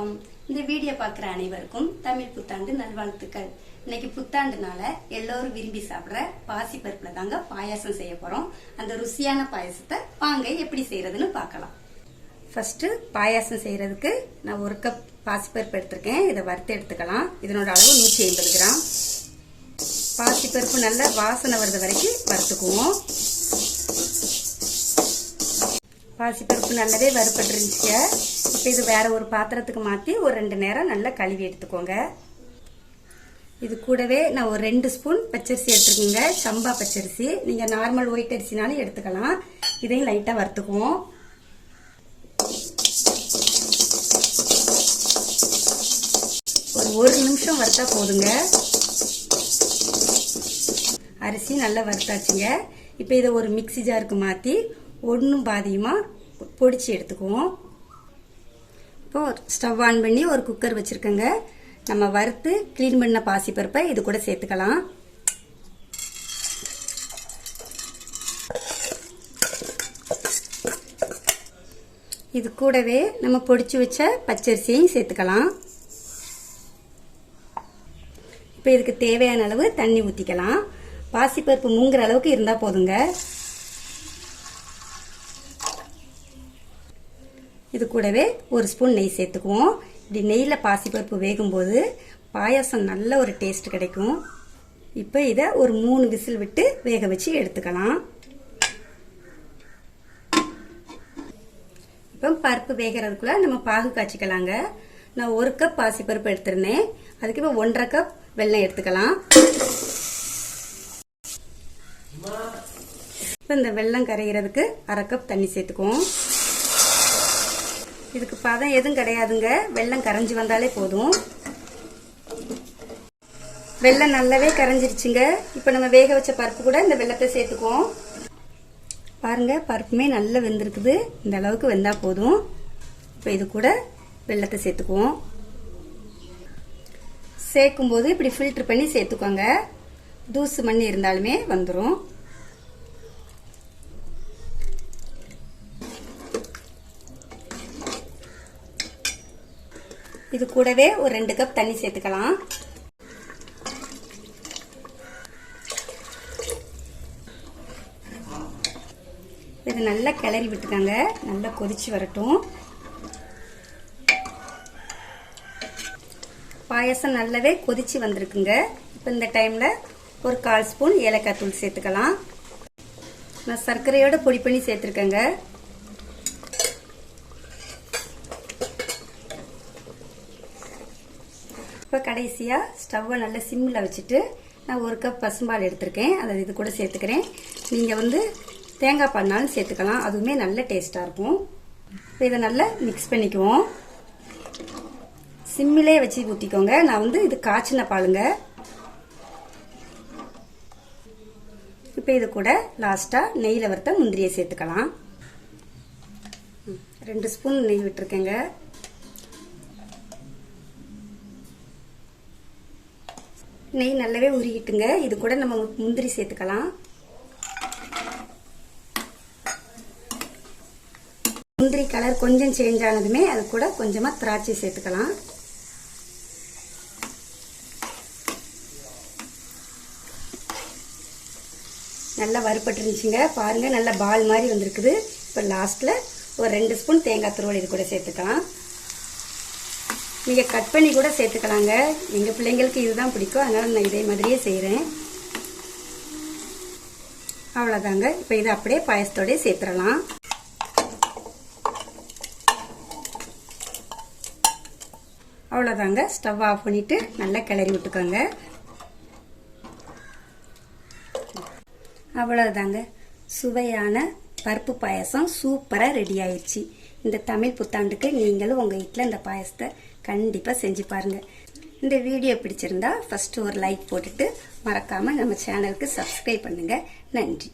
வணக்கம். இந்த வீடியோ பார்க்குற அனைவருக்கும் தமிழ் புத்தாண்டு நல்வாழ்த்துக்கள். இன்னைக்கு புத்தாண்டுனால எல்லோரும் விரும்பி சாப்பிட்ற பாசி பருப்புல தாங்க பாயாசம் செய்ய போறோம். அந்த ருசியான பாயாசத்தை வாங்க எப்படி செய்யறதுன்னு பார்க்கலாம். ஃபர்ஸ்ட் பாயாசம் செய்யறதுக்கு நான் 1 கப் பாசி பருப்பு எடுத்திருக்கேன். இதை வறுத்து எடுத்துக்கலாம். இதனோட அளவு 150 கிராம். பாசி பருப்பு நல்லா வாசனை வர்றது வரைக்கும் வறுத்துக்குவோம். பாசிப்பருப்பு நல்லாவே வறுபட்டுருந்துச்சுங்க. இப்போ இது வேற ஒரு பாத்திரத்துக்கு மாற்றி ஒரு 2 நேரம் நல்லா கழுவி எடுத்துக்கோங்க. இது கூடவே நான் ஒரு 2 ஸ்பூன் பச்சரிசி எடுத்துக்கோங்க. சம்பா பச்சரிசி, நீங்கள் நார்மல் ஒயிட் அரிசினாலும் எடுத்துக்கலாம். இதையும் லைட்டாக வறுத்துக்குவோம். ஒரு 1 நிமிஷம் வறுத்தா போதுங்க. அரிசி நல்லா வறுத்தாச்சுங்க. இப்போ இதை ஒரு மிக்சி ஜாருக்கு மாற்றி ஒன்றும் பாதியமாக பொடிச்சு எடுத்துக்குவோம். இப்போ ஸ்டவ் ஆன் பண்ணி ஒரு குக்கர் வச்சுருக்கேங்க. நம்ம வறுத்து க்ளீன் பண்ண பாசிப்பருப்பை இது கூட சேர்த்துக்கலாம். இது கூடவே நம்ம பொடிச்சு வச்ச பச்சரிசியையும் சேர்த்துக்கலாம். இப்போ இதுக்கு தேவையான அளவு தண்ணி ஊற்றிக்கலாம். பாசிப்பருப்பு மூங்குற அளவுக்கு இருந்தால் போதுங்க. இது கூடவே 1 ஸ்பூன் நெய் சேர்த்துக்குவோம். இப்படி நெய்யில் பாசிப்பருப்பு வேகும்போது பாயாசம் நல்ல ஒரு டேஸ்ட் கிடைக்கும். இப்போ இதை ஒரு 3 விசில் விட்டு வேக வச்சு எடுத்துக்கலாம். இப்போ பருப்பு வேகிறதுக்குள்ள நம்ம பாகு காய்ச்சிக்கலாங்க. நான் 1 கப் பாசிப்பருப்பு எடுத்திருந்தேன். அதுக்கு இப்போ 1½ கப் வெல்லம் எடுத்துக்கலாம். இப்போ இந்த வெல்லம் கரைகிறதுக்கு 1/2 கப் தண்ணி சேர்த்துக்குவோம். இதுக்கு பதம் எதுவும் கிடையாதுங்க. வெல்லம் கரைஞ்சி வந்தாலே போதும். வெல்லம் நல்லாவே கரைஞ்சிருச்சுங்க. இப்போ நம்ம வேக வச்ச பருப்பு கூட இந்த வெல்லத்தை சேர்த்துக்குவோம். பாருங்க, பருப்புமே நல்லா வெந்திருக்குது. இந்த அளவுக்கு வெந்தா போதும். இப்போ இது கூட வெல்லத்தை சேர்த்துக்குவோம். சேர்க்கும் போது இப்படி ஃபில்டர் பண்ணி சேர்த்துக்கோங்க. தூசு மண் இருந்தாலுமே வந்துடும். இது கூடவே ஒரு 2 கப் தண்ணி சேர்த்துக்கலாம். இது நல்லா கிளறி விட்டுக்காங்க. நல்லா கொதிச்சு வரட்டும். பாயாசம் நல்லாவே கொதிச்சு வந்திருக்குங்க. இப்போ இந்த டைம்ல ஒரு 1/4 ஸ்பூன் ஏலக்காய் தூள் சேர்த்துக்கலாம். நான் சர்க்கரையோட பொடி பண்ணி சேர்த்துருக்கேங்க. இப்போ கடைசியாக ஸ்டவ்வை நல்லா சிம்மில் வச்சுட்டு நான் 1 கப் பசும்பால் எடுத்திருக்கேன். அதை இது கூட சேர்த்துக்கிறேன். நீங்கள் தேங்காய் பால்னாலும் சேர்த்துக்கலாம். அதுவுமே நல்ல டேஸ்ட்டாக இருக்கும். இப்போ இதை நல்லா மிக்ஸ் பண்ணிக்குவோம். சிம்மிலே வச்சு ஊற்றிக்கோங்க. நான் இது காய்ச்சின பாலுங்க. இப்போ இது கூட லாஸ்ட்டாக நெய்யில் வறுத்த முந்திரியை சேர்த்துக்கலாம். 2 ஸ்பூன் நெய் விட்டுருக்கேங்க. நெய் நல்லாவே உருகிட்டுங்க. இது கூட நம்ம முந்திரி சேர்த்துக்கலாம். முந்திரி கலர் கொஞ்சம் சேஞ்ச் ஆனதுமே அது கூட கொஞ்சமா திராட்சை சேர்த்துக்கலாம். நல்லா வறுபட்டுருந்துச்சுங்க. பாருங்க, நல்லா பால் மாதிரி வந்திருக்குது. இப்போ லாஸ்ட்ல ஒரு 2 ஸ்பூன் தேங்காய் துருவல் இது கூட சேர்த்துக்கலாம். நீங்கள் கட் பண்ணி கூட சேர்த்துக்கலாங்க. எங்கள் பிள்ளைங்களுக்கு இதுதான் பிடிக்கும். அதனால் நான் இதே மாதிரியே செய்கிறேன். அவ்வளோதாங்க. இப்போ இதை அப்படியே பாயசத்தோடய சேர்த்துடலாம். அவ்வளோதாங்க. ஸ்டவ் ஆஃப் பண்ணிவிட்டு நல்லா கிளறி விட்டுக்கோங்க. அவ்வளோதாங்க. சுவையான பருப்பு பாயசம் சூப்பராக ரெடி ஆயிடுச்சு. இந்த தமிழ் புத்தாண்டுக்கு நீங்களும் உங்கள் வீட்டில் இந்த பாயசத்தை கண்டிப்பாக செஞ்சு பாருங்கள். இந்த வீடியோ பிடிச்சிருந்தா ஃபஸ்ட்டு ஒரு லைக் போட்டுட்டு மறக்காமல் நம்ம சேனலுக்கு சப்ஸ்கிரைப் பண்ணுங்கள். நன்றி.